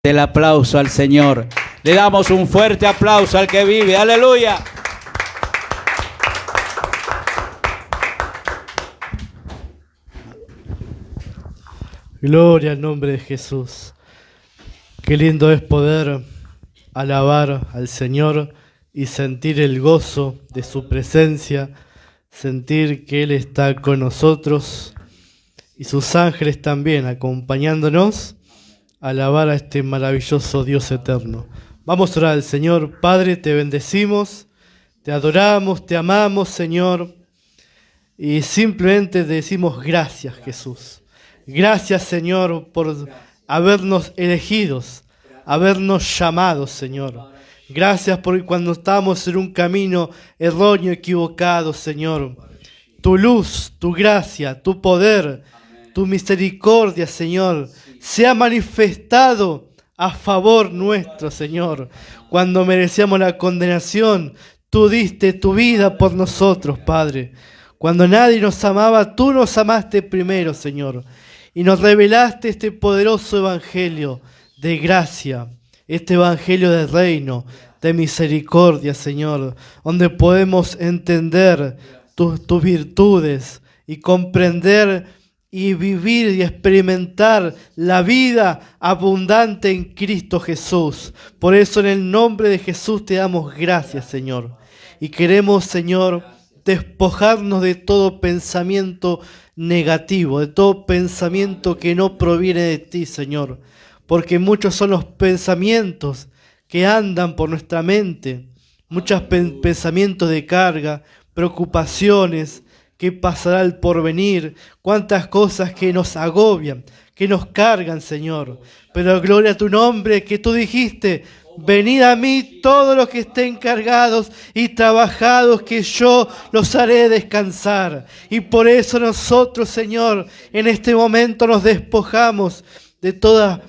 El aplauso al Señor. Le damos un fuerte aplauso al que vive. ¡Aleluya! Gloria al nombre de Jesús. Qué lindo es poder alabar al Señor y sentir el gozo de su presencia, sentir que Él está con nosotros y sus ángeles también acompañándonos a alabar a este maravilloso Dios eterno. Vamos a orar al Señor. Padre, te bendecimos, te adoramos, te amamos, Señor, y simplemente te decimos gracias, Jesús. Gracias, Señor, por habernos elegidos, habernos llamados, Señor. Gracias porque cuando estábamos en un camino erróneo, equivocado, Señor, tu luz, tu gracia, tu poder, tu misericordia, Señor, se ha manifestado a favor nuestro, Señor. Cuando merecíamos la condenación, tú diste tu vida por nosotros, Padre. Cuando nadie nos amaba, tú nos amaste primero, Señor. Y nos revelaste este poderoso evangelio de gracia, este evangelio del reino, de misericordia, Señor, donde podemos entender tus virtudes y comprender y vivir y experimentar la vida abundante en Cristo Jesús. Por eso en el nombre de Jesús te damos gracias, Señor. Y queremos, Señor, despojarnos de todo pensamiento negativo, de todo pensamiento que no proviene de ti, Señor. Porque muchos son los pensamientos que andan por nuestra mente, muchos pensamientos de carga, preocupaciones, qué pasará el porvenir, cuántas cosas que nos agobian, que nos cargan, Señor. Pero gloria a tu nombre, que tú dijiste: venid a mí todos los que estén cargados y trabajados, que yo los haré descansar. Y por eso nosotros, Señor, en este momento nos despojamos de todas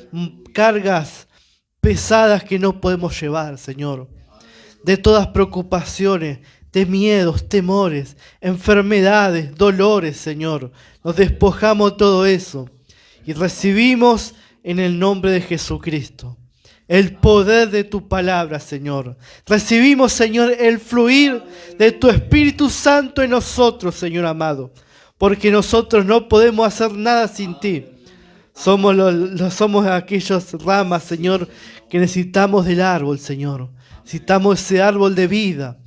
cargas pesadas que no podemos llevar, Señor. De todas preocupaciones, de miedos, temores, enfermedades, dolores, Señor. Nos despojamos de todo eso y recibimos en el nombre de Jesucristo el poder de tu palabra, Señor. Recibimos, Señor, el fluir de tu Espíritu Santo en nosotros, Señor amado, porque nosotros no podemos hacer nada sin ti. Somos aquellas ramas, Señor, que necesitamos del árbol, Señor. Necesitamos ese árbol de vida.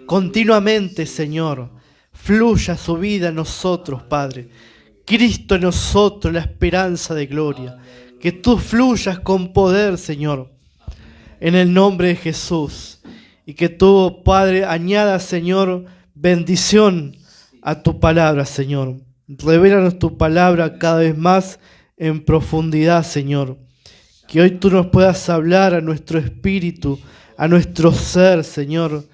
Continuamente, Señor, fluya su vida en nosotros, Padre. Cristo en nosotros, la esperanza de gloria. Que tú fluyas con poder, Señor, en el nombre de Jesús. Y que tú, Padre, añadas, Señor, bendición a tu palabra, Señor. Revélanos tu palabra cada vez más en profundidad, Señor. Que hoy tú nos puedas hablar a nuestro espíritu, a nuestro ser, Señor.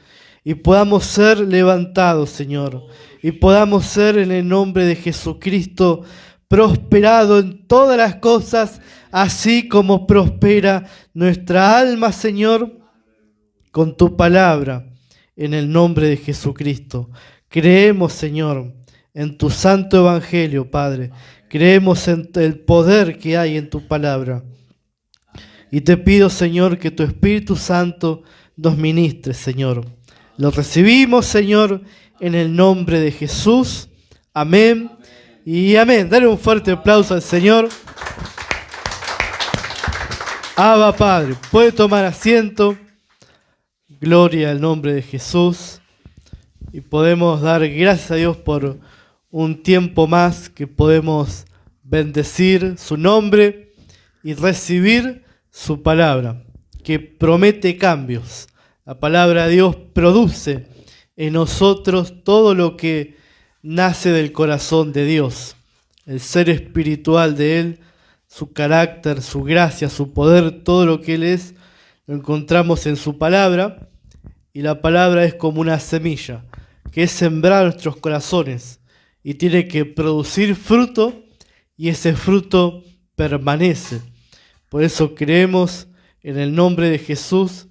Y podamos ser levantados, Señor. Y podamos ser, en el nombre de Jesucristo, prosperado en todas las cosas, así como prospera nuestra alma, Señor, con tu palabra, en el nombre de Jesucristo. Creemos, Señor, en tu santo evangelio, Padre. Creemos en el poder que hay en tu palabra. Y te pido, Señor, que tu Espíritu Santo nos ministre, Señor. Lo recibimos, Señor, en el nombre de Jesús. Amén y amén. Dale un fuerte aplauso al Señor. Abba, Padre. Puede tomar asiento. Gloria al nombre de Jesús. Y podemos dar gracias a Dios por un tiempo más que podemos bendecir su nombre y recibir su palabra, que promete cambios. La palabra de Dios produce en nosotros todo lo que nace del corazón de Dios, el ser espiritual de Él, su carácter, su gracia, su poder, todo lo que Él es, lo encontramos en su palabra. Y la palabra es como una semilla que es sembrada en nuestros corazones y tiene que producir fruto, y ese fruto permanece. Por eso creemos en el nombre de Jesús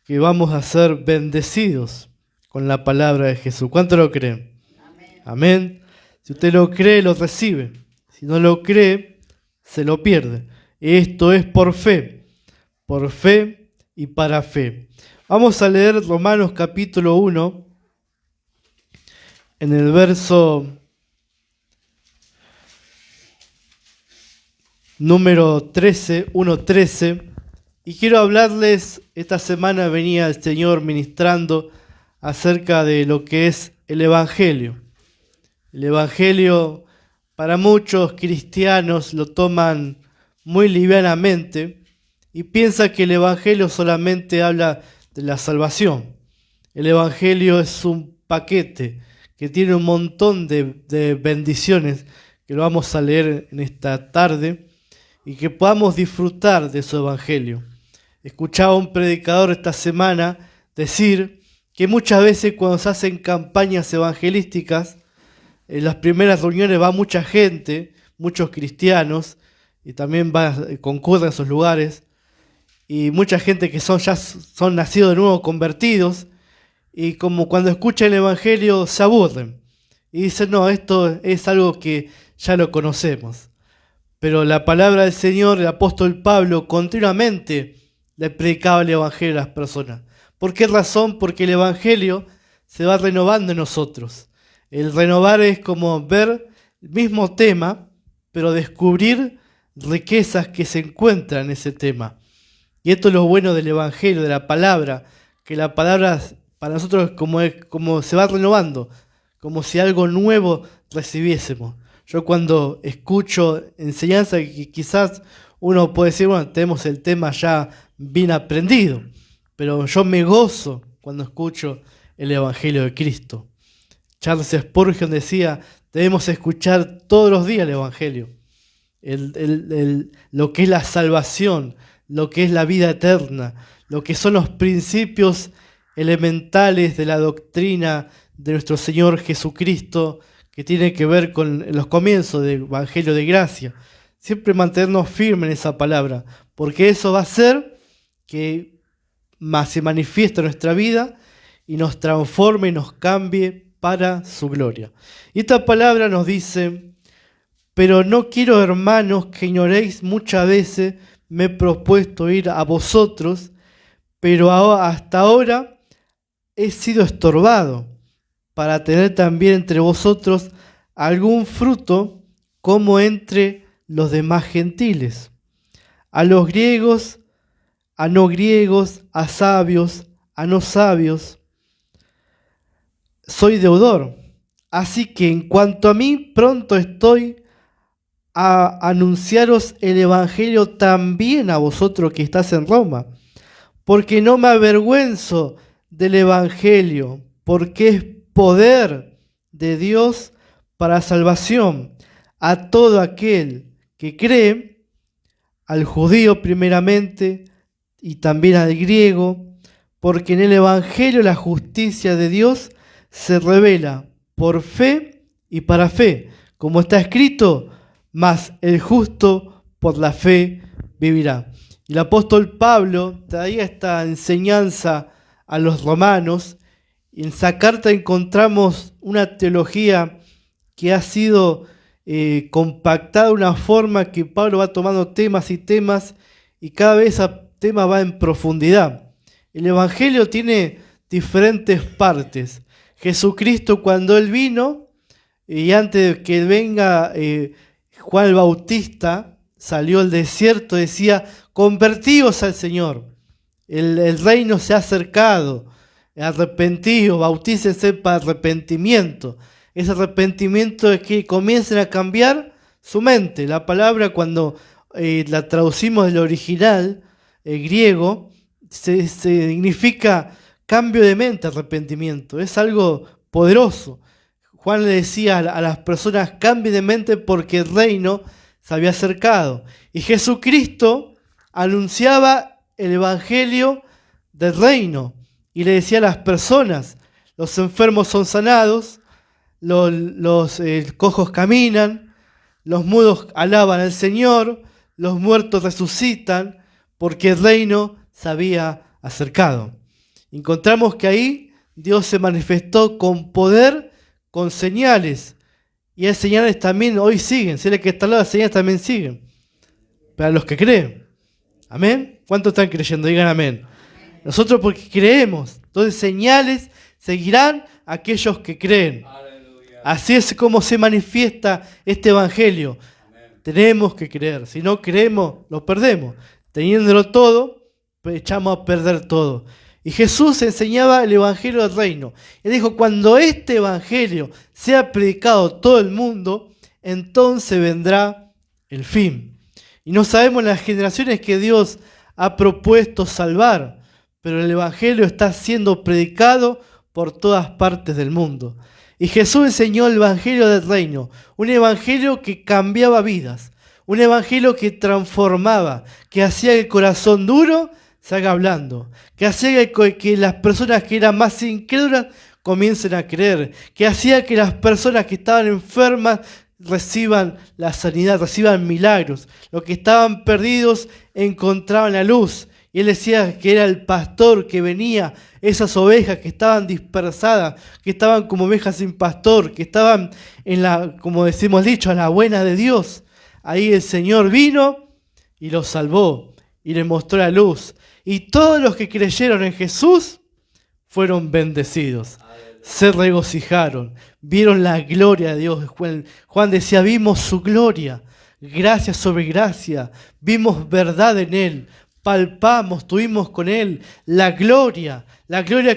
que vamos a ser bendecidos con la palabra de Jesús. ¿Cuánto lo creen? Amén. Amén. Si usted lo cree, lo recibe. Si no lo cree, se lo pierde. Esto es por fe. por fe y para fe. Vamos a leer Romanos capítulo 1, en el verso número 13, 1:13. Y quiero hablarles, esta semana venía el Señor ministrando acerca de lo que es el Evangelio. El Evangelio, para muchos cristianos lo toman muy livianamente y piensan que el Evangelio solamente habla de la salvación. El Evangelio es un paquete que tiene un montón de bendiciones que lo vamos a leer en esta tarde y que podamos disfrutar de su Evangelio. Escuchaba a un predicador esta semana decir que muchas veces cuando se hacen campañas evangelísticas, en las primeras reuniones va mucha gente, muchos cristianos, y también concurren a esos lugares, y mucha gente que ya son nacidos de nuevo, convertidos, y como cuando escuchan el Evangelio se aburren, y dicen, no, esto es algo que ya lo conocemos. Pero la palabra del Señor, el apóstol Pablo, continuamente le predicaba el Evangelio a las personas. ¿Por qué razón? Porque el Evangelio se va renovando en nosotros. El renovar es como ver el mismo tema, pero descubrir riquezas que se encuentran en ese tema. Y esto es lo bueno del Evangelio, de la palabra, que la palabra para nosotros es como se va renovando, como si algo nuevo recibiésemos. Yo cuando escucho enseñanza, que quizás uno puede decir, bueno, tenemos el tema ya bien aprendido, pero yo me gozo cuando escucho el Evangelio de Cristo. Charles Spurgeon decía, debemos escuchar todos los días el Evangelio, lo que es la salvación, lo que es la vida eterna, lo que son los principios elementales de la doctrina de nuestro Señor Jesucristo, que tiene que ver con los comienzos del Evangelio de gracia. Siempre mantenernos firmes en esa palabra, porque eso va a hacer que se manifieste en nuestra vida y nos transforme y nos cambie para su gloria. Y esta palabra nos dice, pero no quiero, hermanos, que ignoréis, muchas veces me he propuesto ir a vosotros, pero hasta ahora he sido estorbado para tener también entre vosotros algún fruto como entre los demás gentiles. A los griegos, a no griegos, a sabios, a no sabios, soy deudor. Así que en cuanto a mí, pronto estoy a anunciaros el Evangelio también a vosotros que estás en Roma, porque no me avergüenzo del Evangelio, porque es poder de Dios para salvación a todo aquel que cree, al judío primeramente y también al griego, porque en el Evangelio la justicia de Dios se revela por fe y para fe, como está escrito, mas el justo por la fe vivirá. Y el apóstol Pablo traía esta enseñanza a los romanos, y en esa carta encontramos una teología que ha sido compactada de una forma que Pablo va tomando temas y temas, y cada vez ese tema va en profundidad. El Evangelio tiene diferentes partes. Jesucristo, cuando Él vino, y antes de que venga Juan el Bautista, salió al desierto, decía, convertíos al Señor, el reino se ha acercado, arrepentíos, bautícense para arrepentimiento. Ese arrepentimiento es que comiencen a cambiar su mente. La palabra, cuando la traducimos del original griego, significa cambio de mente, arrepentimiento. Es algo poderoso. Juan le decía a las personas, cambien de mente porque el reino se había acercado. Y Jesucristo anunciaba el Evangelio del reino y le decía a las personas, los enfermos son sanados, los cojos caminan, los mudos alaban al Señor, los muertos resucitan, porque el reino se había acercado. Encontramos que ahí Dios se manifestó con poder, con señales, y las señales también hoy siguen. Si el que está al lado, las señales también siguen, para los que creen. Amén. ¿Cuántos están creyendo? Digan amén. Nosotros porque creemos. Entonces señales seguirán a aquellos que creen. Así es como se manifiesta este evangelio. Tenemos que creer. Si no creemos, lo perdemos. Teniéndolo todo, echamos a perder todo. Y Jesús enseñaba el evangelio del reino. Él dijo, cuando este evangelio sea predicado a todo el mundo, entonces vendrá el fin. Y no sabemos las generaciones que Dios ha propuesto salvar, pero el evangelio está siendo predicado por todas partes del mundo. Y Jesús enseñó el evangelio del reino, un evangelio que cambiaba vidas, un evangelio que transformaba, que hacía que el corazón duro se haga blando, que hacía que las personas que eran más incrédulas comiencen a creer, que hacía que las personas que estaban enfermas reciban la sanidad, reciban milagros, los que estaban perdidos encontraban la luz. Y él decía que era el pastor que venía, esas ovejas que estaban dispersadas, que estaban como ovejas sin pastor, que estaban en la, como decimos dicho, a la buena de Dios. Ahí el Señor vino y los salvó y les mostró la luz. Y todos los que creyeron en Jesús fueron bendecidos, se regocijaron, vieron la gloria de Dios. Juan decía, vimos su gloria, gracia sobre gracia, vimos verdad en Él. Palpamos, tuvimos con Él la gloria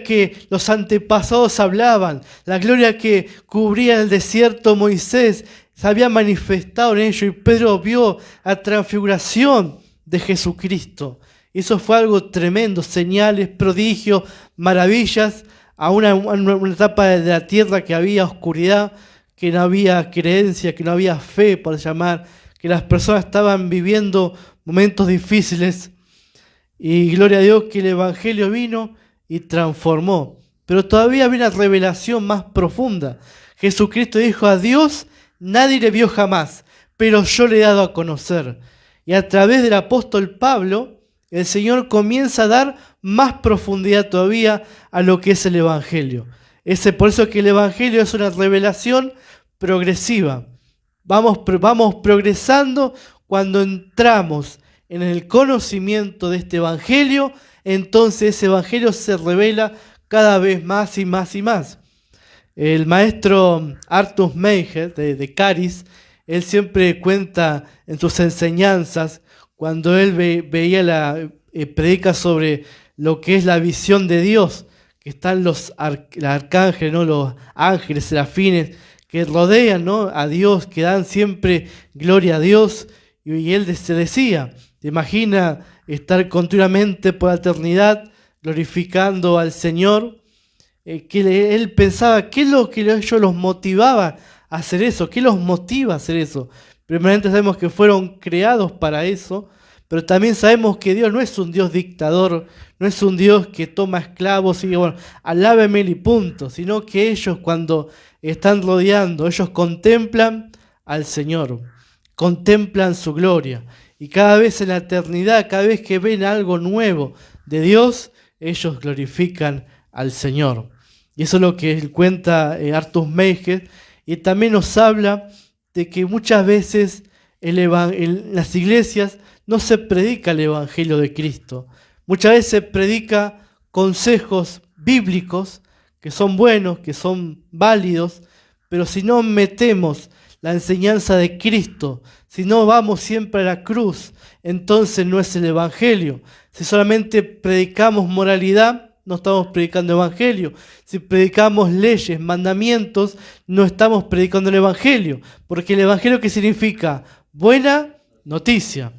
que los antepasados hablaban, la gloria que cubría el desierto Moisés, se había manifestado en ello y Pedro vio la transfiguración de Jesucristo. Eso fue algo tremendo, señales, prodigios, maravillas, a una etapa de la tierra que había oscuridad, que no había creencia, que no había fe, por llamar, que las personas estaban viviendo momentos difíciles. Y gloria a Dios que el evangelio vino y transformó. Pero todavía había una revelación más profunda. Jesucristo dijo, a Dios nadie le vio jamás, pero yo le he dado a conocer. Y a través del apóstol Pablo, el Señor comienza a dar más profundidad todavía a lo que es el evangelio. Por eso es que el evangelio es una revelación progresiva. Vamos progresando cuando entramos en el conocimiento de este evangelio, entonces ese evangelio se revela cada vez más y más y más. El maestro Arthur Menger de Caris, él siempre cuenta en sus enseñanzas, cuando él predica sobre lo que es la visión de Dios, que están los arcángeles, ¿no? Los ángeles, serafines, que rodean, ¿no? a Dios, que dan siempre gloria a Dios, y él se decía, ¿te imaginas estar continuamente por la eternidad glorificando al Señor? Él pensaba, ¿qué es lo que ellos los motivaba a hacer eso? ¿Qué los motiva a hacer eso? Primeramente sabemos que fueron creados para eso, pero también sabemos que Dios no es un Dios dictador, no es un Dios que toma esclavos y dice, bueno, alábeme y punto, sino que ellos cuando están rodeando, ellos contemplan al Señor, contemplan su gloria. Y cada vez en la eternidad, cada vez que ven algo nuevo de Dios, ellos glorifican al Señor. Y eso es lo que cuenta Arthur Menger. Y también nos habla de que muchas veces en las iglesias no se predica el Evangelio de Cristo. Muchas veces se predica consejos bíblicos que son buenos, que son válidos, pero si no metemos la enseñanza de Cristo, si no vamos siempre a la cruz, entonces no es el evangelio. Si solamente predicamos moralidad, no estamos predicando evangelio. Si predicamos leyes, mandamientos, no estamos predicando el evangelio. Porque el evangelio, ¿qué significa? Buena noticia.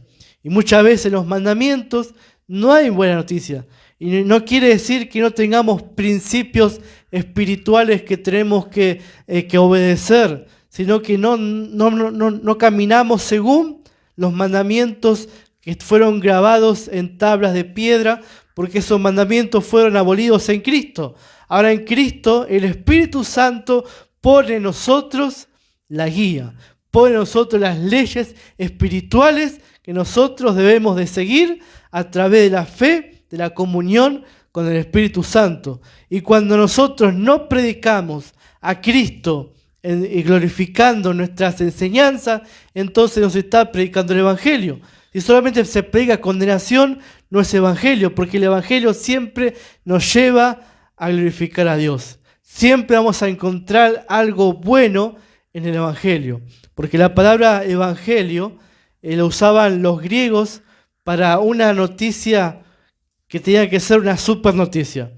Y muchas veces en los mandamientos no hay buena noticia. Y no quiere decir que no tengamos principios espirituales que tenemos que obedecer, sino que no caminamos según los mandamientos que fueron grabados en tablas de piedra, porque esos mandamientos fueron abolidos en Cristo. Ahora en Cristo el Espíritu Santo pone en nosotros la guía, pone en nosotros las leyes espirituales que nosotros debemos de seguir a través de la fe, de la comunión con el Espíritu Santo. Y cuando nosotros no predicamos a Cristo y glorificando nuestras enseñanzas, entonces nos está predicando el Evangelio. Si solamente se predica condenación, no es evangelio, porque el evangelio siempre nos lleva a glorificar a Dios. Siempre vamos a encontrar algo bueno en el evangelio, porque la palabra evangelio lo usaban los griegos para una noticia que tenía que ser una super noticia.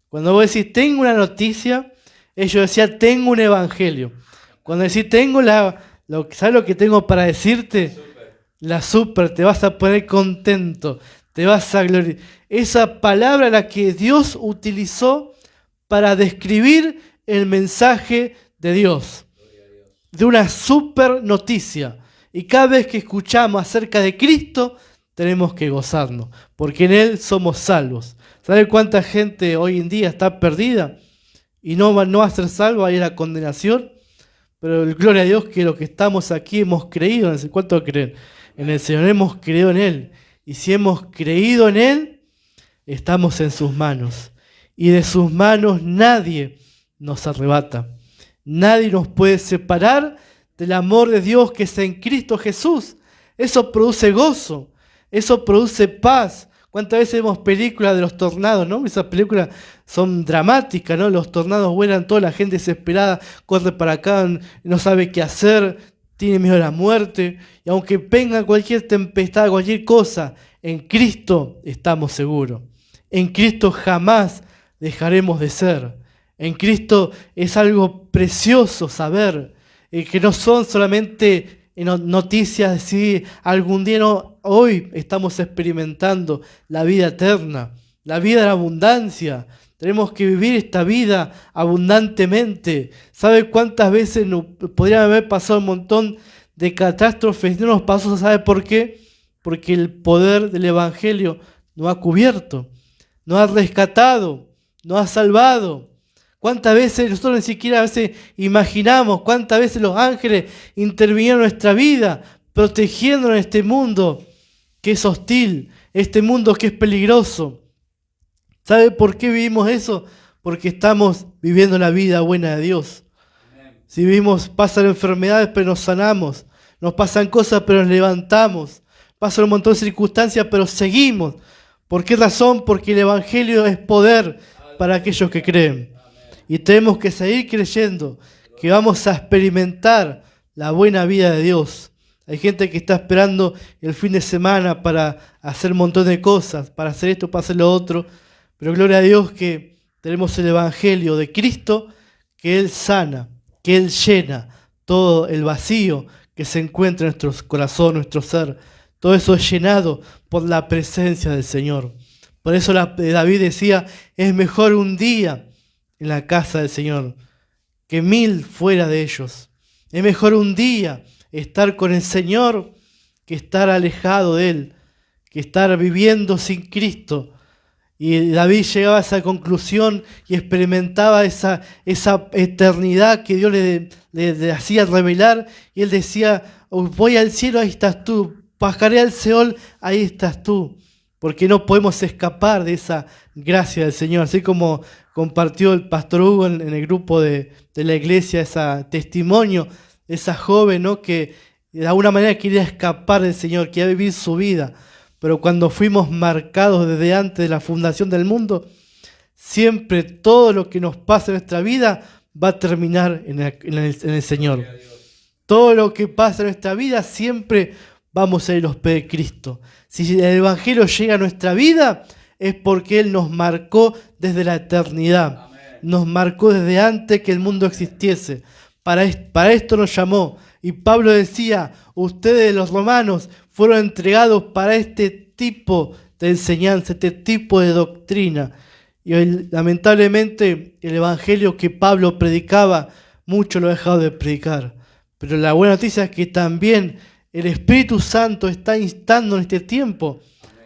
Cuando vos decís, tengo una noticia, ellos decían, tengo un evangelio. Cuando decís, ¿sabes lo que tengo para decirte? La super, te vas a poner contento, te vas a glorificar. Esa palabra la que Dios utilizó para describir el mensaje de Dios, de una super noticia. Y cada vez que escuchamos acerca de Cristo, tenemos que gozarnos, porque en Él somos salvos. ¿Sabe cuánta gente hoy en día está perdida y no va a ser salva y a la condenación? Pero gloria a Dios que los que estamos aquí hemos creído en el ¿cuánto creen? En el Señor, hemos creído en Él. Y si hemos creído en Él, estamos en sus manos. Y de sus manos nadie nos arrebata. Nadie nos puede separar del amor de Dios que es en Cristo Jesús. Eso produce gozo, eso produce paz. ¿Cuántas veces vemos películas de los tornados, no? Esas películas son dramáticas, ¿no? Los tornados vuelan, toda la gente desesperada, corre para acá, no sabe qué hacer, tiene miedo a la muerte. Y aunque venga cualquier tempestad, cualquier cosa, en Cristo estamos seguros. En Cristo jamás dejaremos de ser. En Cristo es algo precioso saber que no son solamente noticias de si algún día no, hoy estamos experimentando la vida eterna, la vida de la abundancia. Tenemos que vivir esta vida abundantemente. ¿Sabe cuántas veces podrían haber pasado un montón de catástrofes? No nos pasó, ¿sabe por qué? Porque el poder del Evangelio nos ha cubierto, nos ha rescatado, nos ha salvado. ¿Cuántas veces nosotros ni siquiera a veces imaginamos cuántas veces los ángeles intervinieron en nuestra vida, protegiéndonos en este mundo que es hostil, este mundo que es peligroso? ¿Sabe por qué vivimos eso? Porque estamos viviendo la vida buena de Dios. Si vivimos, pasan enfermedades pero nos sanamos, nos pasan cosas pero nos levantamos, pasan un montón de circunstancias pero seguimos. ¿Por qué razón? Porque el Evangelio es poder para aquellos que creen. Y tenemos que seguir creyendo que vamos a experimentar la buena vida de Dios. Hay gente que está esperando el fin de semana para hacer un montón de cosas, para hacer esto, para hacer lo otro. Pero gloria a Dios que tenemos el Evangelio de Cristo, que Él sana, que Él llena todo el vacío que se encuentra en nuestro corazón, nuestro ser. Todo eso es llenado por la presencia del Señor. Por eso David decía, es mejor un día en la casa del Señor que 1000 fuera de ellos. Es mejor un día estar con el Señor que estar alejado de Él, que estar viviendo sin Cristo. Y David llegaba a esa conclusión y experimentaba esa eternidad que Dios le hacía revelar. Y él decía, voy al cielo, ahí estás tú. Bajaré al Seol, ahí estás tú. Porque no podemos escapar de esa gracia del Señor. Así como compartió el pastor Hugo en el grupo de la iglesia, ese testimonio, esa joven, ¿no? Que de alguna manera quería escapar del Señor, quería vivir su vida. Pero cuando fuimos marcados desde antes de la fundación del mundo, siempre todo lo que nos pasa en nuestra vida va a terminar en el Señor. Todo lo que pasa en nuestra vida siempre vamos a ir a los pies de Cristo. Si el Evangelio llega a nuestra vida, es porque Él nos marcó desde la eternidad. Amén. Nos marcó desde antes que el mundo existiese. Para esto nos llamó. Y Pablo decía, ustedes los romanos fueron entregados para este tipo de enseñanza, este tipo de doctrina. Y hoy, lamentablemente, el Evangelio que Pablo predicaba, mucho lo ha dejado de predicar. Pero la buena noticia es que también el Espíritu Santo está instando en este tiempo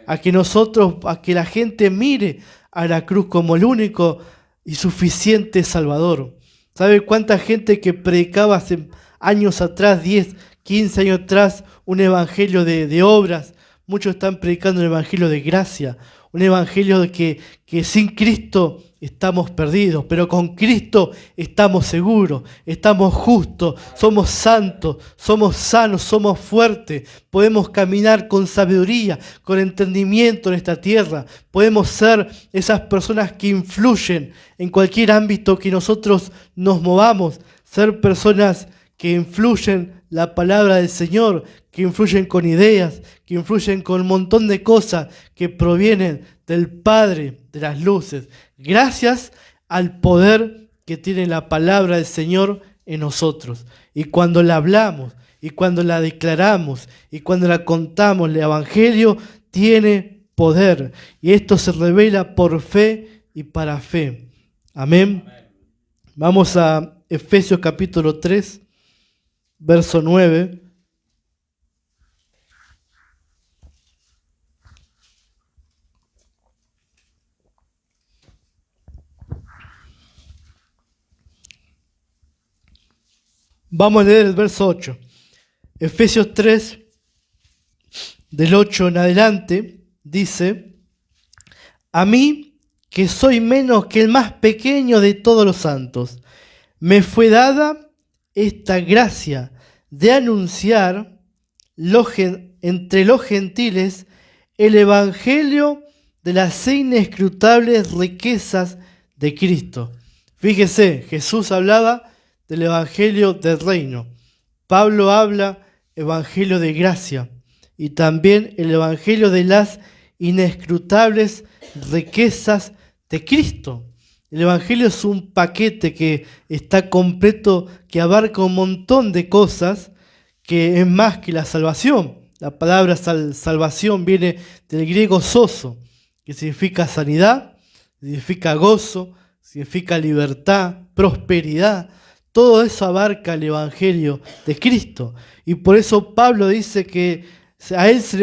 a que la gente mire a la cruz como el único y suficiente Salvador. ¿Sabe cuánta gente que predicaba hace años atrás, 10, 15 años atrás, un evangelio de obras? Muchos están predicando un evangelio de gracia, un evangelio de que sin Cristo estamos perdidos, pero con Cristo estamos seguros, estamos justos, somos santos, somos sanos, somos fuertes, podemos caminar con sabiduría, con entendimiento en esta tierra, podemos ser esas personas que influyen en cualquier ámbito que nosotros nos movamos, ser personas que influyen la palabra del Señor, que influyen con ideas, que influyen con un montón de cosas que provienen del Padre de las luces, gracias al poder que tiene la palabra del Señor en nosotros. Y cuando la hablamos, y cuando la declaramos, y cuando la contamos, el Evangelio tiene poder. Y esto se revela por fe y para fe. Amén. Vamos a Efesios capítulo 3, verso 9. Vamos a leer el verso 8. Efesios 3, del 8 en adelante, dice: a mí, que soy menos que el más pequeño de todos los santos, me fue dada esta gracia de anunciar entre los gentiles el evangelio de las inescrutables riquezas de Cristo. Fíjese, Jesús hablaba del evangelio del reino. Pablo habla evangelio de gracia y también el evangelio de las inescrutables riquezas de Cristo. El evangelio es un paquete que está completo, que abarca un montón de cosas, que es más que la salvación. La palabra salvación viene del griego sozo, que significa sanidad, significa gozo, significa libertad, prosperidad. Todo eso abarca el evangelio de Cristo. Y por eso Pablo dice que a él se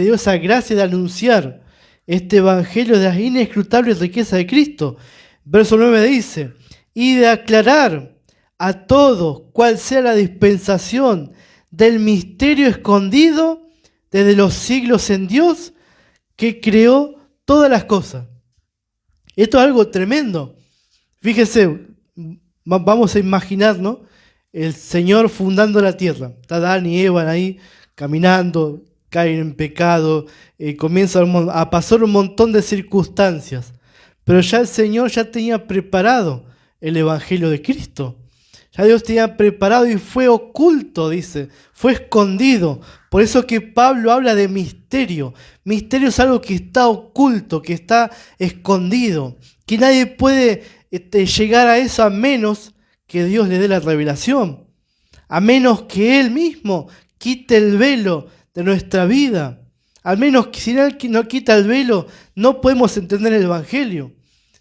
dio esa gracia de anunciar este evangelio de las inescrutables riquezas de Cristo. Verso 9 dice: y de aclarar a todos cuál sea la dispensación del misterio escondido desde los siglos en Dios, que creó todas las cosas. Esto es algo tremendo. Fíjese, vamos a imaginarnos el Señor fundando la tierra. Está Adán y Eva ahí caminando, caen en pecado, comienzan a pasar un montón de circunstancias. Pero ya el Señor ya tenía preparado el evangelio de Cristo. Ya Dios tenía preparado y fue oculto, dice, fue escondido. Por eso que Pablo habla de misterio. Misterio es algo que está oculto, que está escondido, que nadie puede llegar a eso a menos que Dios le dé la revelación, a menos que Él mismo quite el velo de nuestra vida. Al menos que si Él no quita el velo, no podemos entender el evangelio.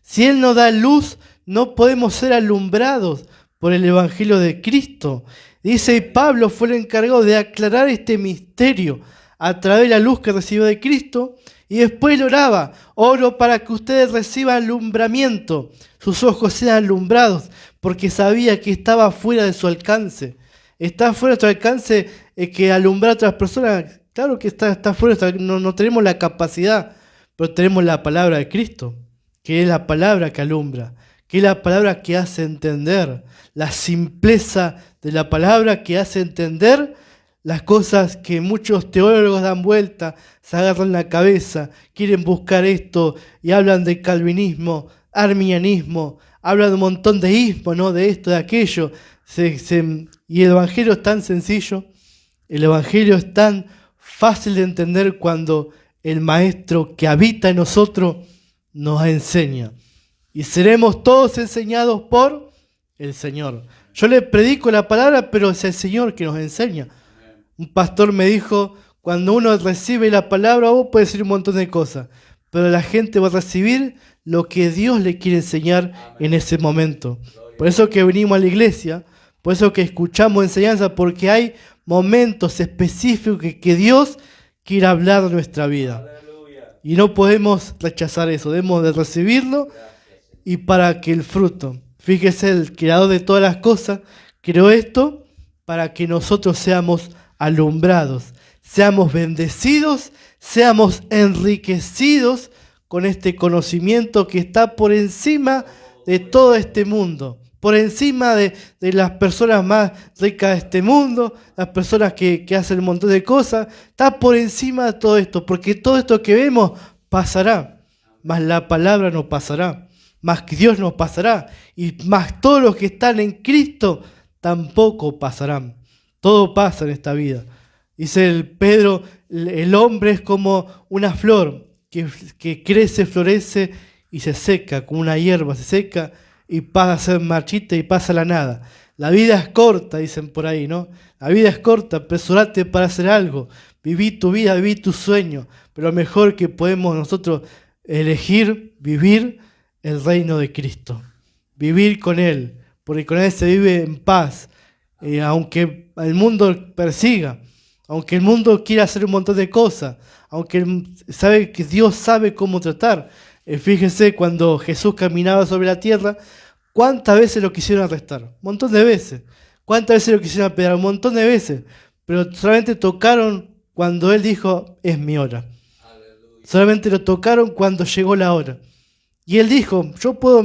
Si Él no da luz, no podemos ser alumbrados por el evangelio de Cristo. Dice, Pablo fue el encargado de aclarar este misterio a través de la luz que recibió de Cristo, y después él oraba: oro para que ustedes reciban alumbramiento, sus ojos sean alumbrados, porque sabía que estaba fuera de su alcance. Está fuera de su alcance que alumbrar a otras personas. Claro que está fuera, no tenemos la capacidad, pero tenemos la palabra de Cristo, que es la palabra que alumbra, que es la palabra que hace entender, la simpleza de la palabra que hace entender las cosas que muchos teólogos dan vuelta, se agarran la cabeza, quieren buscar esto y hablan de calvinismo, arminianismo, hablan de un montón de ismos, ¿no? De esto, de aquello. Y el evangelio es tan sencillo, el evangelio es tan fácil de entender cuando el maestro que habita en nosotros nos enseña. Y seremos todos enseñados por el Señor. Yo le predico la palabra, pero es el Señor que nos enseña. Un pastor me dijo, cuando uno recibe la palabra, vos puedes decir un montón de cosas, pero la gente va a recibir lo que Dios le quiere enseñar en ese momento. Por eso que venimos a la iglesia, por eso que escuchamos enseñanza, porque hay momentos específicos que Dios quiere hablar de nuestra vida. Y no podemos rechazar eso, debemos de recibirlo y para que el fruto. Fíjese, el creador de todas las cosas creó esto para que nosotros seamos alumbrados, seamos bendecidos, seamos enriquecidos con este conocimiento que está por encima de todo este mundo, por encima de las personas más ricas de este mundo, las personas que hacen un montón de cosas, está por encima de todo esto, porque todo esto que vemos pasará, mas la palabra no pasará, más que Dios no pasará, y más todos los que están en Cristo tampoco pasarán. Todo pasa en esta vida. Dice el Pedro, el hombre es como una flor que crece, florece y se seca, como una hierba, se seca y pasa a ser marchita y pasa a la nada. La vida es corta, dicen por ahí, ¿no? La vida es corta, apresurate para hacer algo. Viví tu vida, viví tu sueño. Pero lo mejor que podemos nosotros elegir, vivir el reino de Cristo. Vivir con Él, porque con Él se vive en paz. Aunque el mundo persiga, aunque el mundo quiera hacer un montón de cosas, aunque sabe que Dios sabe cómo tratar. Fíjese, cuando Jesús caminaba sobre la tierra, ¿cuántas veces lo quisieron arrestar? Un montón de veces. ¿Cuántas veces lo quisieron apedrear? Un montón de veces. Pero solamente tocaron cuando Él dijo, es mi hora. Aleluya. Solamente lo tocaron cuando llegó la hora. Y Él dijo, yo puedo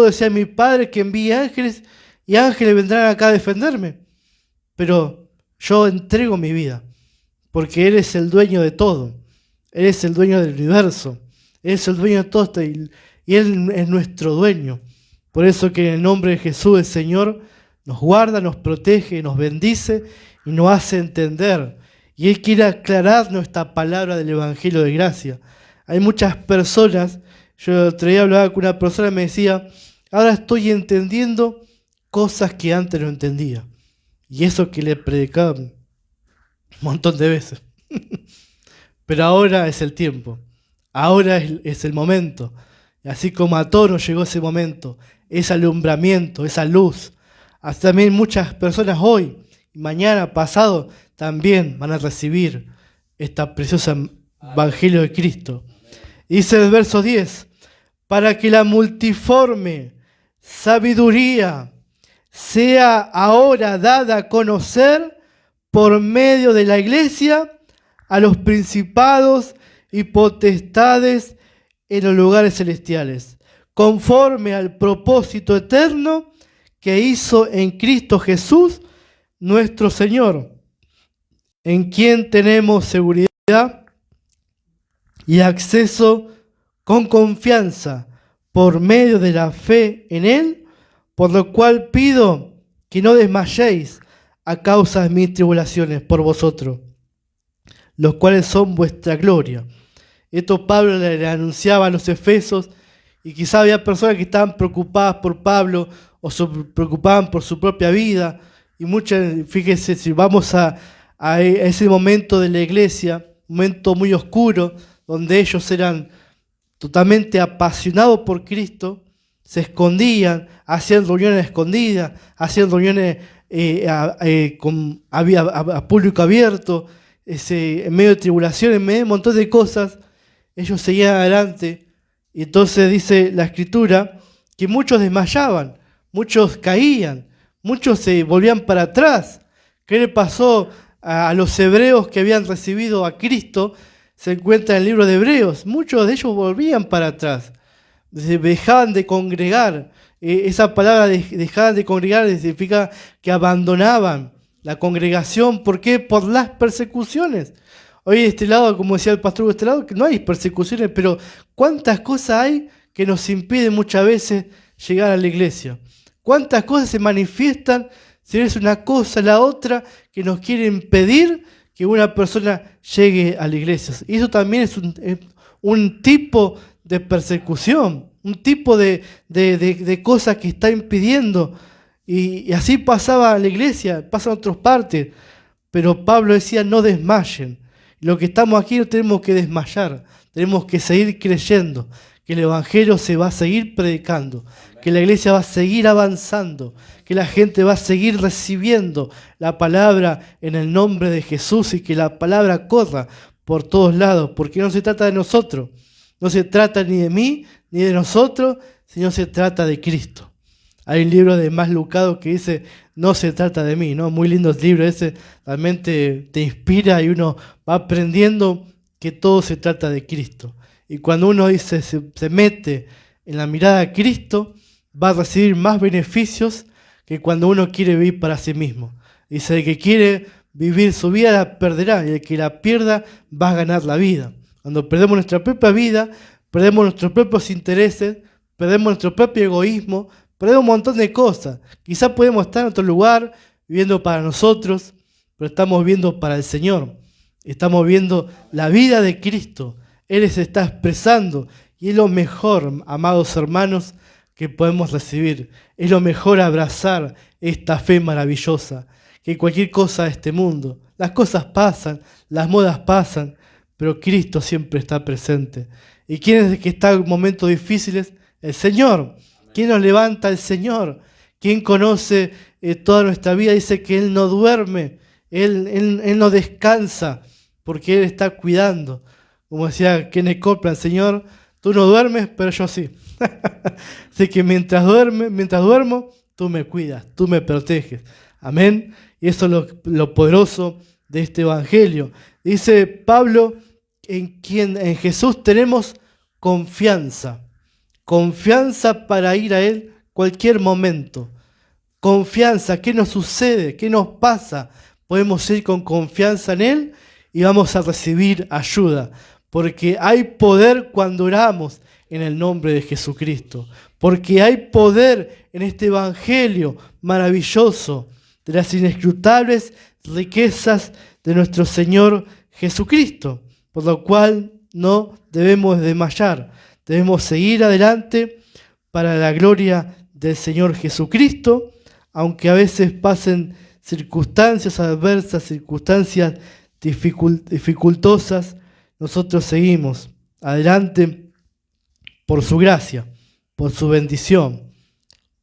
decir a mi Padre que envíe ángeles, y ángeles vendrán acá a defenderme. Pero yo entrego mi vida, porque Él es el dueño de todo. Él es el dueño del universo. Él es el dueño de todo esto, y Él es nuestro dueño. Por eso que en el nombre de Jesús, el Señor nos guarda, nos protege, nos bendice y nos hace entender. Y Él quiere aclararnos esta palabra del Evangelio de gracia. Hay muchas personas, yo el otro día hablaba con una persona y me decía, ahora estoy entendiendo cosas que antes no entendía. Y eso que le predicaba un montón de veces. Pero ahora es el tiempo. Ahora es el momento. Y así como a todos nos llegó ese momento, ese alumbramiento, esa luz. Así también muchas personas hoy, mañana, pasado, también van a recibir esta preciosa Evangelio de Cristo. Dice el verso 10, para que la multiforme sabiduría sea ahora dada a conocer por medio de la iglesia a los principados y potestades en los lugares celestiales, conforme al propósito eterno que hizo en Cristo Jesús, nuestro Señor, en quien tenemos seguridad y acceso con confianza por medio de la fe en Él, por lo cual pido que no desmayéis a causa de mis tribulaciones por vosotros, los cuales son vuestra gloria. Esto Pablo le anunciaba a los efesios, y quizá había personas que estaban preocupadas por Pablo o se preocupaban por su propia vida. Y muchas, fíjese, si vamos a ese momento de la iglesia, un momento muy oscuro, donde ellos eran totalmente apasionados por Cristo, se escondían, hacían reuniones escondidas, hacían reuniones a público abierto, en medio de tribulación, en medio de un montón de cosas. Ellos seguían adelante, y entonces dice la Escritura que muchos desmayaban, muchos caían, muchos se volvían para atrás. ¿Qué le pasó a los hebreos que habían recibido a Cristo? Se encuentra en el libro de Hebreos, muchos de ellos volvían para atrás, dejaban de congregar. Esa palabra dejaban de congregar significa que abandonaban la congregación. ¿Por qué? Por las persecuciones. Hoy de este lado, como decía el pastor de este lado, que no hay persecuciones, pero ¿cuántas cosas hay que nos impiden muchas veces llegar a la iglesia? ¿Cuántas cosas se manifiestan, si es una cosa la otra, que nos quieren impedir que una persona llegue a la iglesia? Y eso también es un tipo de persecución, un tipo de cosas que está impidiendo. Y así pasaba a la iglesia, pasa en otras partes. Pero Pablo decía, no desmayen. Lo que estamos aquí no tenemos que desmayar, tenemos que seguir creyendo que el Evangelio se va a seguir predicando, que la iglesia va a seguir avanzando, que la gente va a seguir recibiendo la palabra en el nombre de Jesús, y que la palabra corra por todos lados, porque no se trata de nosotros, no se trata ni de mí ni de nosotros, sino se trata de Cristo. Hay un libro de Más Lucado que dice, no se trata de mí, ¿no? Muy lindo el libro ese, realmente te inspira y uno va aprendiendo que todo se trata de Cristo. Y cuando uno dice, se mete en la mirada de Cristo, va a recibir más beneficios que cuando uno quiere vivir para sí mismo. Dice, el que quiere vivir su vida la perderá, y el que la pierda va a ganar la vida. Cuando perdemos nuestra propia vida, perdemos nuestros propios intereses, perdemos nuestro propio egoísmo, perdemos un montón de cosas. Quizás podemos estar en otro lugar, viviendo para nosotros, pero estamos viviendo para el Señor. Estamos viendo la vida de Cristo. Él se está expresando y es lo mejor, amados hermanos, que podemos recibir. Es lo mejor abrazar esta fe maravillosa que cualquier cosa de este mundo. Las cosas pasan, las modas pasan, pero Cristo siempre está presente. ¿Y quién es el que está en momentos difíciles? El Señor. ¿Quién nos levanta? El Señor. ¿Quién conoce toda nuestra vida? Dice que Él no duerme, Él no descansa, porque Él está cuidando. Como decía Kenneth Copeland, Señor, tú no duermes, pero yo sí. Así que mientras duermo, tú me cuidas, tú me proteges. Amén. Y eso es lo poderoso de este evangelio. Dice Pablo, en Jesús tenemos confianza. Confianza para ir a Él cualquier momento. Confianza, ¿qué nos sucede? ¿Qué nos pasa? Podemos ir con confianza en Él y vamos a recibir ayuda. Porque hay poder cuando oramos en el nombre de Jesucristo. Porque hay poder en este evangelio maravilloso de las inescrutables riquezas de nuestro Señor Jesucristo. Por lo cual no debemos desmayar. Debemos seguir adelante para la gloria del Señor Jesucristo, aunque a veces pasen circunstancias adversas, circunstancias dificultosas, nosotros seguimos adelante por su gracia, por su bendición,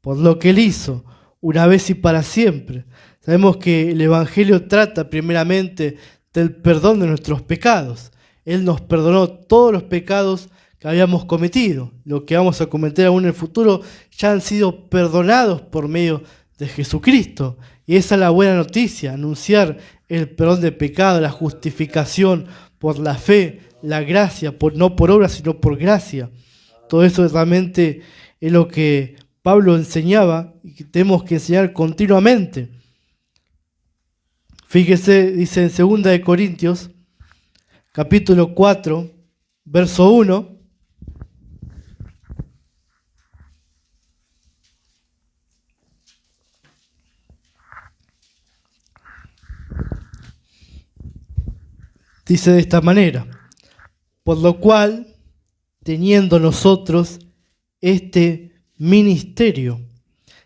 por lo que Él hizo una vez y para siempre. Sabemos que el Evangelio trata primeramente del perdón de nuestros pecados. Él nos perdonó todos los pecados que habíamos cometido. Lo que vamos a cometer aún en el futuro ya han sido perdonados por medio de Jesucristo. Y esa es la buena noticia, anunciar el perdón de pecado, la justificación por la fe, la gracia, no por obra, sino por gracia. Todo eso realmente es lo que Pablo enseñaba y que tenemos que enseñar continuamente. Fíjese, dice en 2 Corintios, capítulo 4, verso 1. Dice de esta manera: por lo cual, teniendo nosotros este ministerio,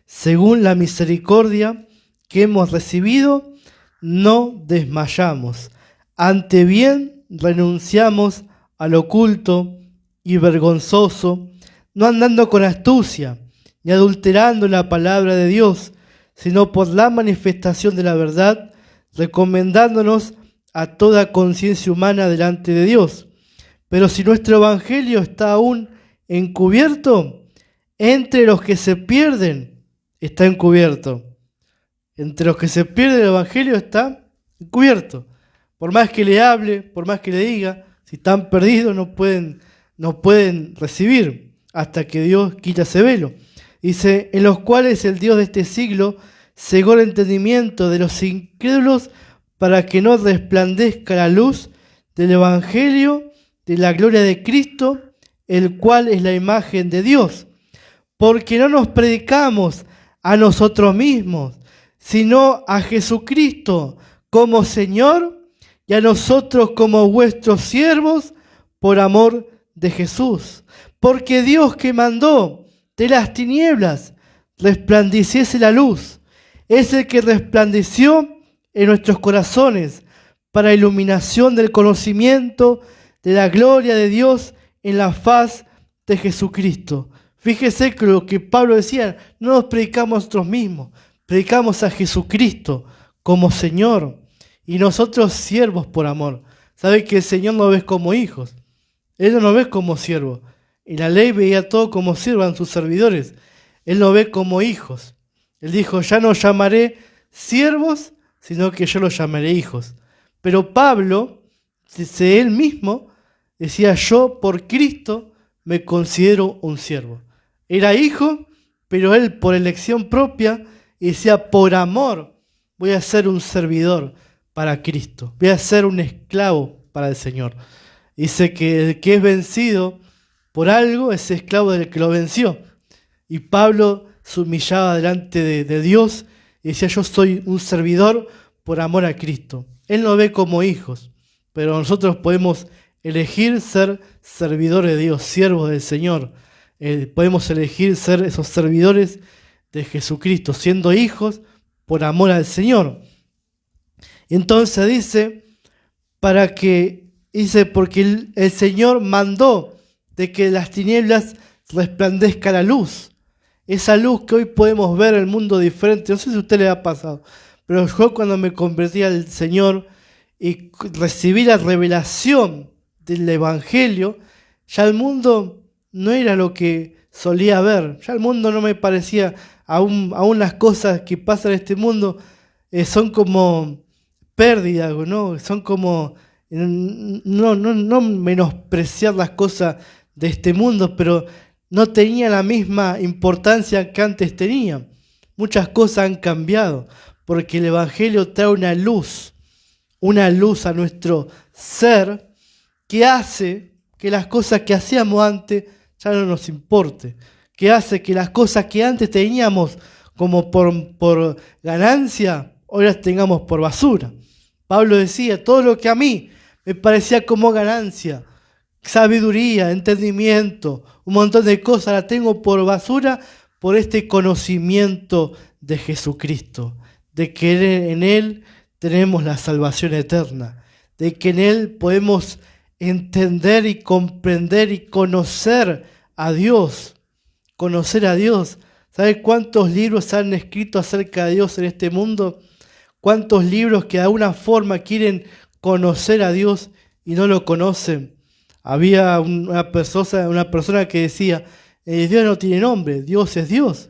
según la misericordia que hemos recibido, no desmayamos. Ante bien renunciamos al oculto y vergonzoso, no andando con astucia, ni adulterando la palabra de Dios, sino por la manifestación de la verdad, recomendándonos a toda conciencia humana delante de Dios. Pero si nuestro evangelio está aún encubierto, entre los que se pierden está encubierto. Entre los que se pierden el evangelio está encubierto. Por más que le hable, por más que le diga, si están perdidos no pueden recibir hasta que Dios quita ese velo. Dice, en los cuales el Dios de este siglo cegó el entendimiento de los incrédulos para que no resplandezca la luz del evangelio de la gloria de Cristo, el cual es la imagen de Dios. Porque no nos predicamos a nosotros mismos, sino a Jesucristo como Señor y a nosotros como vuestros siervos por amor de Jesús. Porque Dios, que mandó de las tinieblas resplandeciese la luz, es el que resplandeció en nuestros corazones para iluminación del conocimiento de la gloria de Dios en la faz de Jesucristo. Fíjese que lo que Pablo decía, no nos predicamos a nosotros mismos, predicamos a Jesucristo como Señor y nosotros siervos por amor. ¿Sabe que el Señor nos ve como hijos? Él no nos ve como siervos. En la ley veía todo como sirvan sus servidores. Él nos ve como hijos. Él dijo, ya no llamaré siervos, sino que yo los llamaré hijos. Pero Pablo, dice él mismo, decía: yo por Cristo me considero un siervo. Era hijo, pero él por elección propia decía: por amor voy a ser un servidor para Cristo, voy a ser un esclavo para el Señor. Dice que el que es vencido por algo es esclavo del que lo venció. Y Pablo se humillaba delante de Dios y decía: yo soy un servidor por amor a Cristo. Él nos ve como hijos, pero nosotros podemos elegir ser servidores de Dios, siervos del Señor. Podemos elegir ser esos servidores de Jesucristo, siendo hijos por amor al Señor. Entonces dice, porque el Señor mandó de que las tinieblas resplandezca la luz. Esa luz que hoy podemos ver en el mundo diferente. No sé si a usted le ha pasado, pero yo cuando me convertí al Señor y recibí la revelación del Evangelio, ya el mundo no era lo que solía ver. Ya el mundo no me parecía, aún las cosas que pasan en este mundo son como pérdida, ¿no? Son como, no menospreciar las cosas de este mundo, pero no tenía la misma importancia que antes tenía. Muchas cosas han cambiado, porque el Evangelio trae una luz a nuestro ser que hace que las cosas que hacíamos antes ya no nos importe, que hace que las cosas que antes teníamos como por ganancia, hoy las tengamos por basura. Pablo decía: todo lo que a mí me parecía como ganancia, sabiduría, entendimiento, un montón de cosas, la tengo por basura por este conocimiento de Jesucristo, de que en Él tenemos la salvación eterna, de que en Él podemos entender y comprender y conocer a Dios. ¿Sabes cuántos libros se han escrito acerca de Dios en este mundo? ¿Cuántos libros que de alguna forma quieren conocer a Dios y no lo conocen? Había una persona que decía: Dios no tiene nombre, Dios es Dios.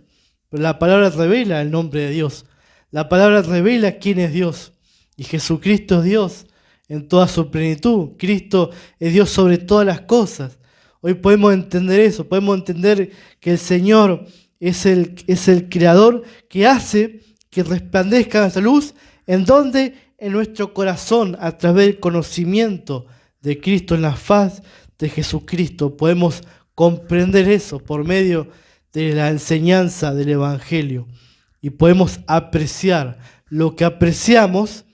Pero la palabra revela el nombre de Dios. La palabra revela quién es Dios. Y Jesucristo es Dios en toda su plenitud. Cristo es Dios sobre todas las cosas. Hoy podemos entender eso, podemos entender que el Señor es el Creador que hace que resplandezca nuestra luz. ¿En dónde? En nuestro corazón, a través del conocimiento de Cristo, en la faz de Jesucristo. Podemos comprender eso por medio de la enseñanza del Evangelio. Y podemos apreciar. Lo que apreciamos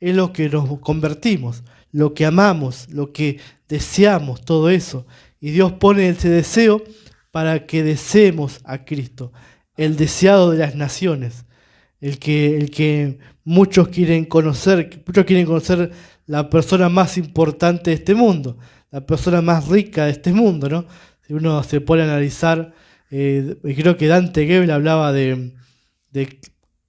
es lo que nos convertimos, lo que amamos, lo que deseamos, todo eso. Y Dios pone ese deseo para que deseemos a Cristo, el deseado de las naciones, el que muchos quieren conocer la persona más importante de este mundo, la persona más rica de este mundo, ¿no? Si uno se pone a analizar, creo que Dante Gebel hablaba de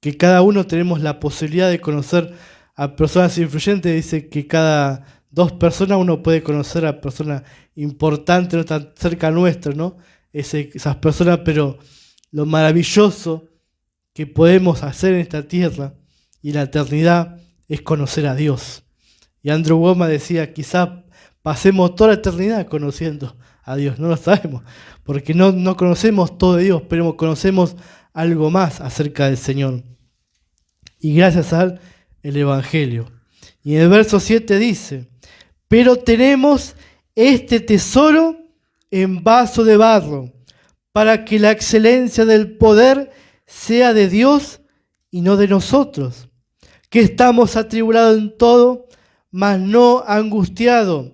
que cada uno tenemos la posibilidad de conocer a personas influyentes. Dice que cada 2 personas uno puede conocer a personas importantes, no tan cerca nuestro, ¿no? Esas personas, pero lo maravilloso que podemos hacer en esta tierra y en la eternidad es conocer a Dios. Y Andrew Womack decía: quizás pasemos toda la eternidad conociendo a Dios, no lo sabemos, porque no conocemos todo de Dios, pero conocemos algo más acerca del Señor. Y gracias al Evangelio. Y en el verso 7 dice: pero tenemos este tesoro en vaso de barro, para que la excelencia del poder sea de Dios y no de nosotros, que estamos atribulados en todo, mas no angustiados,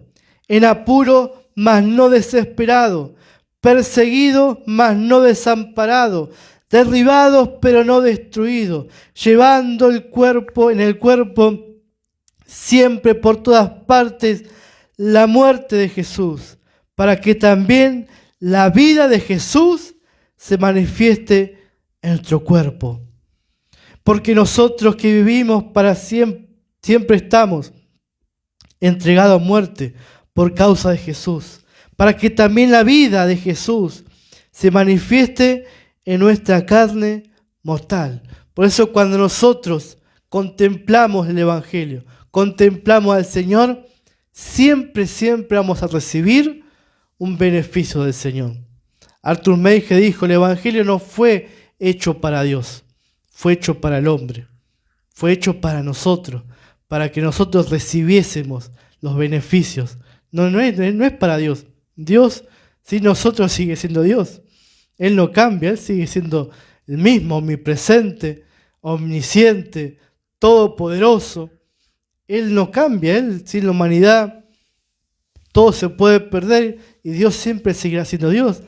en apuro, mas no desesperados, perseguidos, mas no desamparados, derribados, pero no destruidos, llevando en el cuerpo siempre por todas partes la muerte de Jesús, para que también la vida de Jesús se manifieste en nuestro cuerpo. Porque nosotros que vivimos para siempre estamos entregados a muerte por causa de Jesús, para que también la vida de Jesús se manifieste en nuestra carne mortal. Por eso cuando nosotros contemplamos el Evangelio, contemplamos al Señor, siempre, siempre vamos a recibir un beneficio del Señor. Arthur Meige dijo, el Evangelio no fue hecho para Dios, fue hecho para el hombre, fue hecho para nosotros, para que nosotros recibiésemos los beneficios. No es para Dios. Dios, sin nosotros, sigue siendo Dios. Él no cambia, Él sigue siendo el mismo, omnipresente, omnisciente, todopoderoso. Él no cambia, Él sin la humanidad todo se puede perder y Dios siempre seguirá siendo Dios.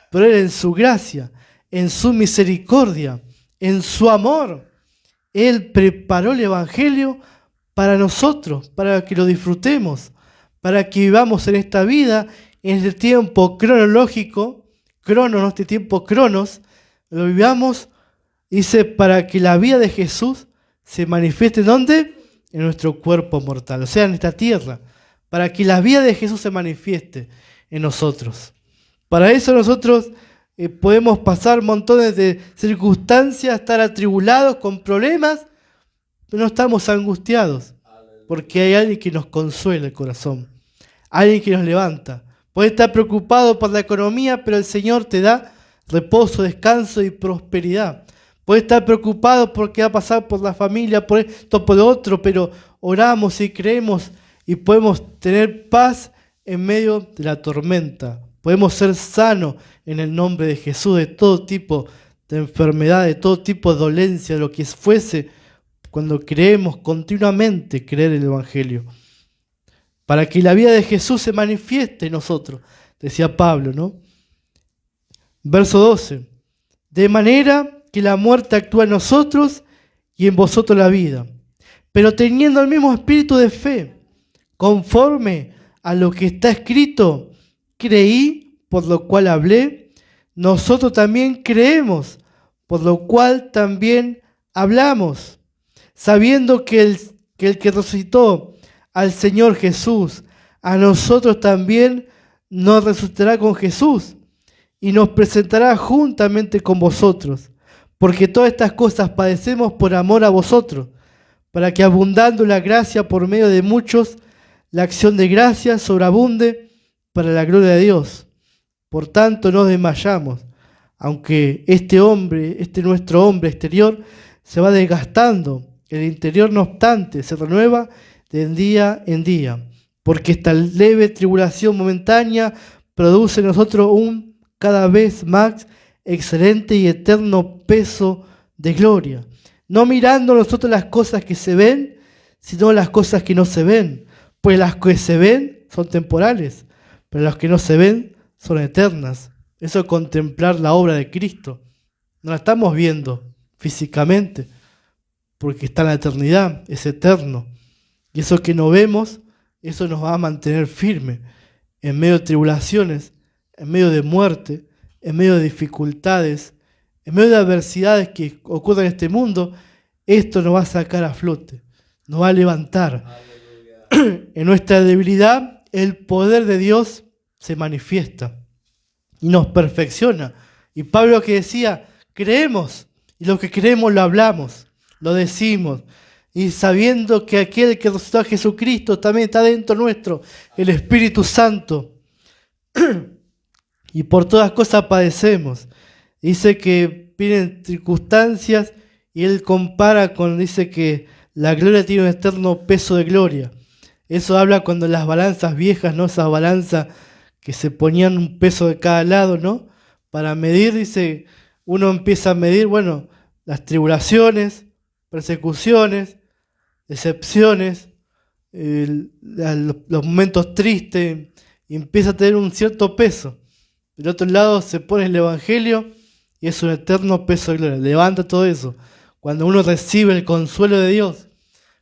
Pero Él en su gracia, en su misericordia, en su amor, Él preparó el Evangelio para nosotros, para que lo disfrutemos, para que vivamos en esta vida, en este tiempo cronológico, cronos, este tiempo cronos, lo vivamos, dice, para que la vida de Jesús se manifieste, ¿en dónde? En nuestro cuerpo mortal, o sea, en esta tierra, para que la vida de Jesús se manifieste en nosotros. Para eso nosotros podemos pasar montones de circunstancias, estar atribulados con problemas, pero no estamos angustiados, porque hay alguien que nos consuela el corazón, alguien que nos levanta. Puedes estar preocupado por la economía, pero el Señor te da reposo, descanso y prosperidad. Puedes estar preocupado porque va a pasar por la familia, por esto, por lo otro, pero oramos y creemos y podemos tener paz en medio de la tormenta. Podemos ser sanos en el nombre de Jesús de todo tipo de enfermedad, de todo tipo de dolencia, de lo que fuese, cuando creemos continuamente creer el Evangelio. Para que la vida de Jesús se manifieste en nosotros, decía Pablo, ¿no? Verso 12. De manera que la muerte actúa en nosotros y en vosotros la vida, pero teniendo el mismo espíritu de fe, conforme a lo que está escrito, creí, por lo cual hablé, nosotros también creemos, por lo cual también hablamos, sabiendo que el que resucitó al Señor Jesús, a nosotros también nos resucitará con Jesús y nos presentará juntamente con vosotros, porque todas estas cosas padecemos por amor a vosotros, para que abundando la gracia por medio de muchos, la acción de gracia sobreabunde para la gloria de Dios. Por tanto, no desmayamos, aunque este nuestro hombre exterior se va desgastando, el interior no obstante se renueva de día en día, porque esta leve tribulación momentánea produce en nosotros un cada vez más excelente y eterno peso de gloria, no mirando nosotros las cosas que se ven, sino las cosas que no se ven, pues las que se ven son temporales, pero las que no se ven son eternas. Eso es contemplar la obra de Cristo. No la estamos viendo físicamente, porque está en la eternidad, es eterno. Y eso que no vemos, eso nos va a mantener firme en medio de tribulaciones, en medio de muerte, en medio de dificultades, en medio de adversidades que ocurren en este mundo. Esto nos va a sacar a flote, nos va a levantar. En nuestra debilidad, el poder de Dios se manifiesta y nos perfecciona. Y Pablo que decía, creemos, y lo que creemos lo hablamos, lo decimos, y sabiendo que aquel que resucitó a Jesucristo también está dentro nuestro, el Espíritu Santo. Y por todas cosas padecemos. Dice que vienen circunstancias y él compara con, dice que la gloria tiene un eterno peso de gloria. Eso habla cuando las balanzas viejas, ¿no? Esas balanzas que se ponían un peso de cada lado, ¿no? Para medir, dice, uno empieza a medir, bueno, las tribulaciones, persecuciones, decepciones, los momentos tristes, y empieza a tener un cierto peso. Del otro lado se pone el Evangelio y es un eterno peso de gloria. Levanta todo eso. Cuando uno recibe el consuelo de Dios,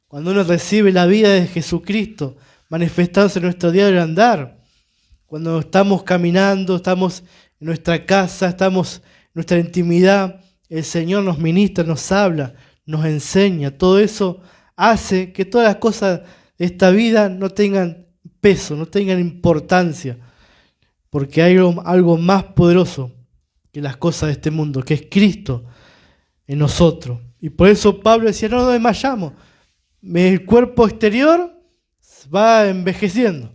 cuando uno recibe la vida de Jesucristo manifestándose en nuestro diario andar, cuando estamos caminando, estamos en nuestra casa, estamos en nuestra intimidad, el Señor nos ministra, nos habla, nos enseña. Todo eso hace que todas las cosas de esta vida no tengan peso, no tengan importancia, porque hay algo más poderoso que las cosas de este mundo, que es Cristo en nosotros. Y por eso Pablo decía, no desmayamos. El cuerpo exterior va envejeciendo.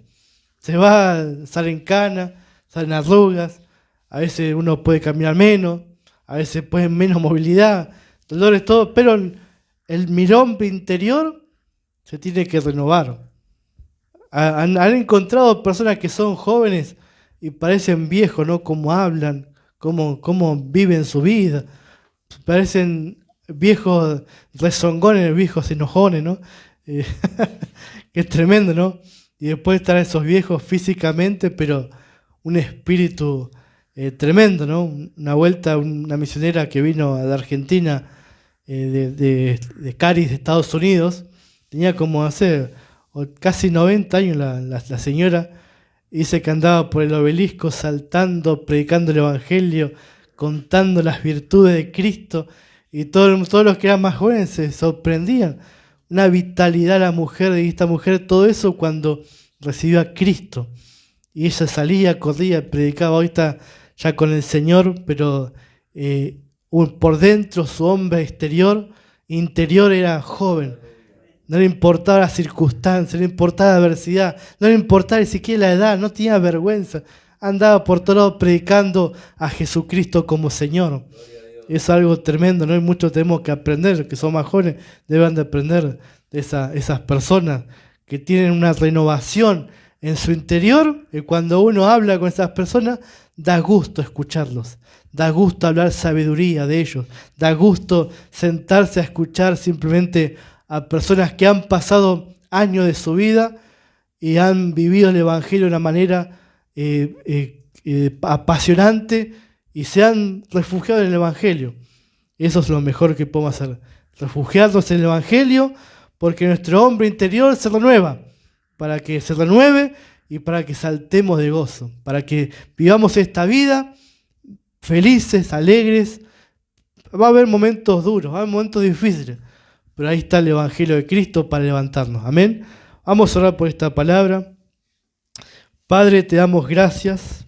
Salen canas, salen arrugas, a veces uno puede caminar menos, a veces puede menos movilidad, dolores, todo, pero el hombre interior se tiene que renovar. Han encontrado personas que son jóvenes y parecen viejos, ¿no? Cómo hablan, cómo viven su vida. Parecen viejos rezongones, viejos enojones, ¿no? Que es tremendo, ¿no? Y después están esos viejos físicamente, pero un espíritu tremendo, ¿no? Una vuelta, una misionera que vino de Argentina, de Caris, de Estados Unidos, tenía como hace casi 90 años la señora, y dice que andaba por el obelisco saltando, predicando el evangelio, contando las virtudes de Cristo, y todos los que eran más jóvenes se sorprendían. Una vitalidad la mujer, y esta mujer, todo eso cuando recibió a Cristo. Y ella salía, corría, predicaba. Hoy está ya con el Señor, pero por dentro su hombre interior era joven. No le importaba las circunstancias, no le importaba la adversidad, no le importaba ni siquiera la edad, no tenía vergüenza. Andaba por todo lado predicando a Jesucristo como Señor. Es algo tremendo, ¿no? Y mucho tenemos que aprender, los que son más jóvenes deben de aprender de esas personas que tienen una renovación en su interior, y cuando uno habla con esas personas, da gusto escucharlos, da gusto hablar sabiduría de ellos, da gusto sentarse a escuchar simplemente a personas que han pasado años de su vida y han vivido el Evangelio de una manera apasionante, y se han refugiado en el Evangelio. Eso es lo mejor que podemos hacer, refugiarnos en el Evangelio, porque nuestro hombre interior se renueva, para que se renueve y para que saltemos de gozo, para que vivamos esta vida felices, alegres. Va a haber momentos duros, va a haber momentos difíciles, pero ahí está el Evangelio de Cristo para levantarnos. Amén. Vamos a orar por esta palabra. Padre, te damos gracias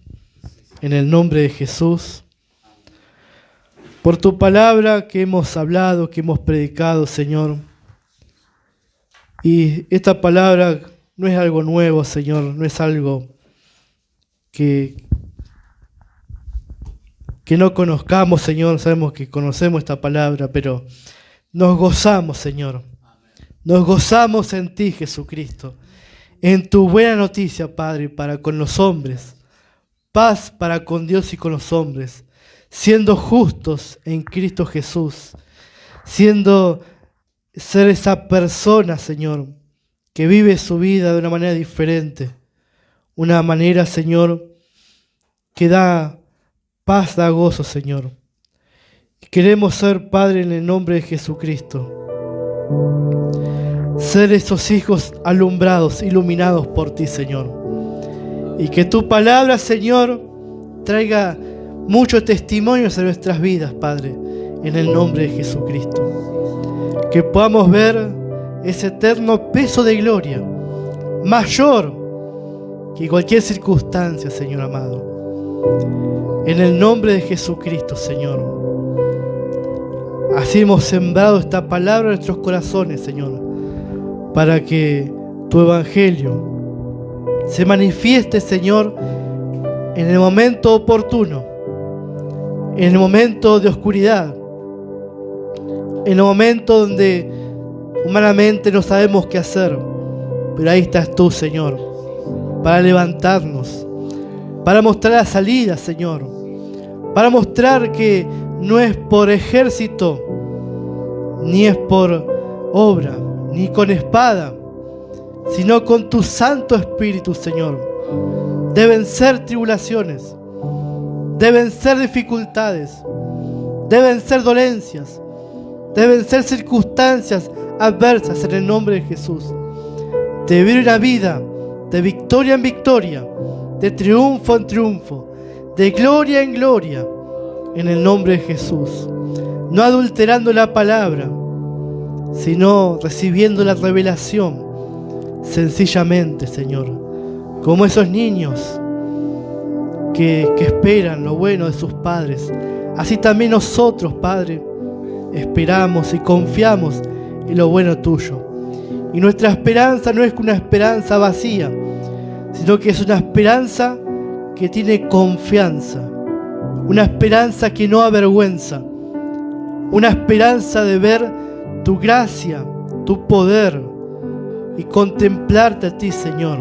en el nombre de Jesús por tu palabra que hemos hablado, que hemos predicado, Señor. Y esta palabra no es algo nuevo, Señor, no es algo que no conozcamos, Señor. Sabemos que conocemos esta palabra, pero nos gozamos, Señor. Nos gozamos en ti, Jesucristo, en tu buena noticia, Padre, para con los hombres, paz para con Dios y con los hombres, siendo justos en Cristo Jesús, ser esa persona, Señor, que vive su vida de una manera diferente, una manera, Señor, que da paz, da gozo, Señor. Queremos ser, Padre, en el nombre de Jesucristo, ser esos hijos alumbrados, iluminados por ti, Señor. Y que tu palabra, Señor, traiga muchos testimonios en nuestras vidas, Padre, en el nombre de Jesucristo. Que podamos ver ese eterno peso de gloria, mayor que cualquier circunstancia, Señor amado. En el nombre de Jesucristo, Señor. Así hemos sembrado esta palabra en nuestros corazones, Señor, para que tu evangelio se manifieste, Señor, en el momento oportuno, en el momento de oscuridad, en el momento donde humanamente no sabemos qué hacer, pero ahí estás tú, Señor, para levantarnos, para mostrar la salida, Señor, para mostrar que no es por ejército, ni es por obra, ni con espada, sino con tu Santo Espíritu, Señor. Deben ser tribulaciones, deben ser dificultades, deben ser dolencias, deben ser circunstancias adversas en el nombre de Jesús. De vivir una vida de victoria en victoria, de triunfo en triunfo, de gloria en gloria, en el nombre de Jesús. No adulterando la palabra, sino recibiendo la revelación sencillamente, Señor, como esos niños que esperan lo bueno de sus padres. Así también nosotros, Padre, esperamos y confiamos en lo bueno tuyo. Y nuestra esperanza no es una esperanza vacía, sino que es una esperanza que tiene confianza, una esperanza que no avergüenza, una esperanza de ver tu gracia, tu poder y contemplarte a ti, Señor.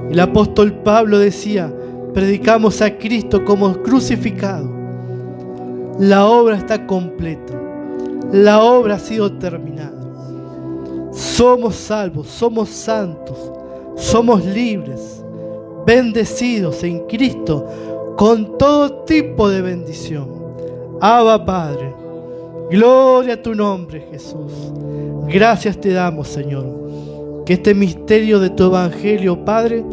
El apóstol Pablo decía: predicamos a Cristo como crucificado. La obra está completa, la obra ha sido terminada. Somos salvos, somos santos, somos libres, bendecidos en Cristo con todo tipo de bendición. Abba, Padre, gloria a tu nombre, Jesús. Gracias te damos, Señor, que este misterio de tu evangelio, Padre,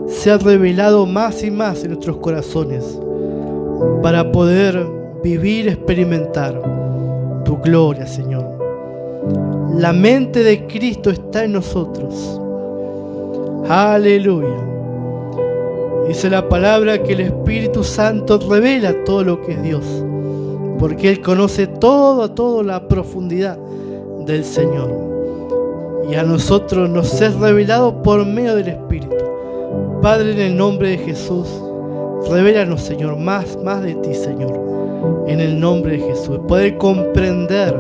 sea revelado más y más en nuestros corazones para poder vivir, experimentar tu gloria, Señor. La mente de Cristo está en nosotros. Aleluya. Dice la palabra que el Espíritu Santo revela todo lo que es Dios, porque Él conoce toda la profundidad del Señor. Y a nosotros nos es revelado por medio del Espíritu. Padre, en el nombre de Jesús, revélanos, Señor, más de ti, Señor. En el nombre de Jesús, poder comprender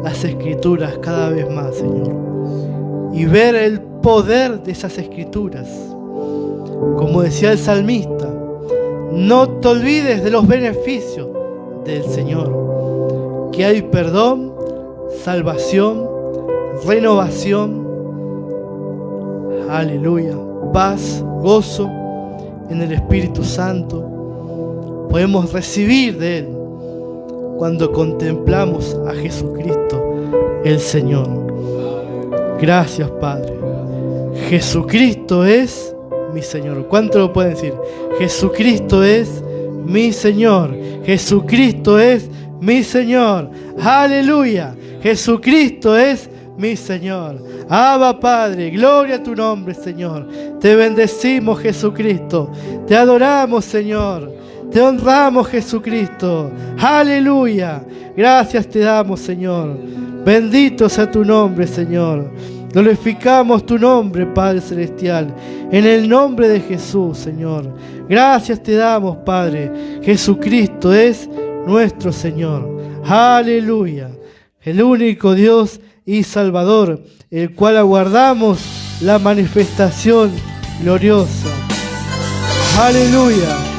las Escrituras cada vez más, Señor, y ver el poder de esas Escrituras. Como decía el salmista, no te olvides de los beneficios del Señor, que hay perdón, salvación, renovación, aleluya, paz, gozo en el Espíritu Santo. Podemos recibir de Él cuando contemplamos a Jesucristo, el Señor. Gracias, Padre. Jesucristo es mi Señor. ¿Cuánto lo pueden decir? Jesucristo es mi Señor. Jesucristo es mi Señor. Aleluya. Jesucristo es mi Señor. Abba, Padre, gloria a tu nombre, Señor. Te bendecimos, Jesucristo. Te adoramos, Señor. Te honramos, Jesucristo. Aleluya. Gracias te damos, Señor. Bendito sea tu nombre, Señor. Glorificamos tu nombre, Padre Celestial. En el nombre de Jesús, Señor. Gracias te damos, Padre. Jesucristo es nuestro Señor. Aleluya. El único Dios y Salvador, el cual aguardamos la manifestación gloriosa. Aleluya.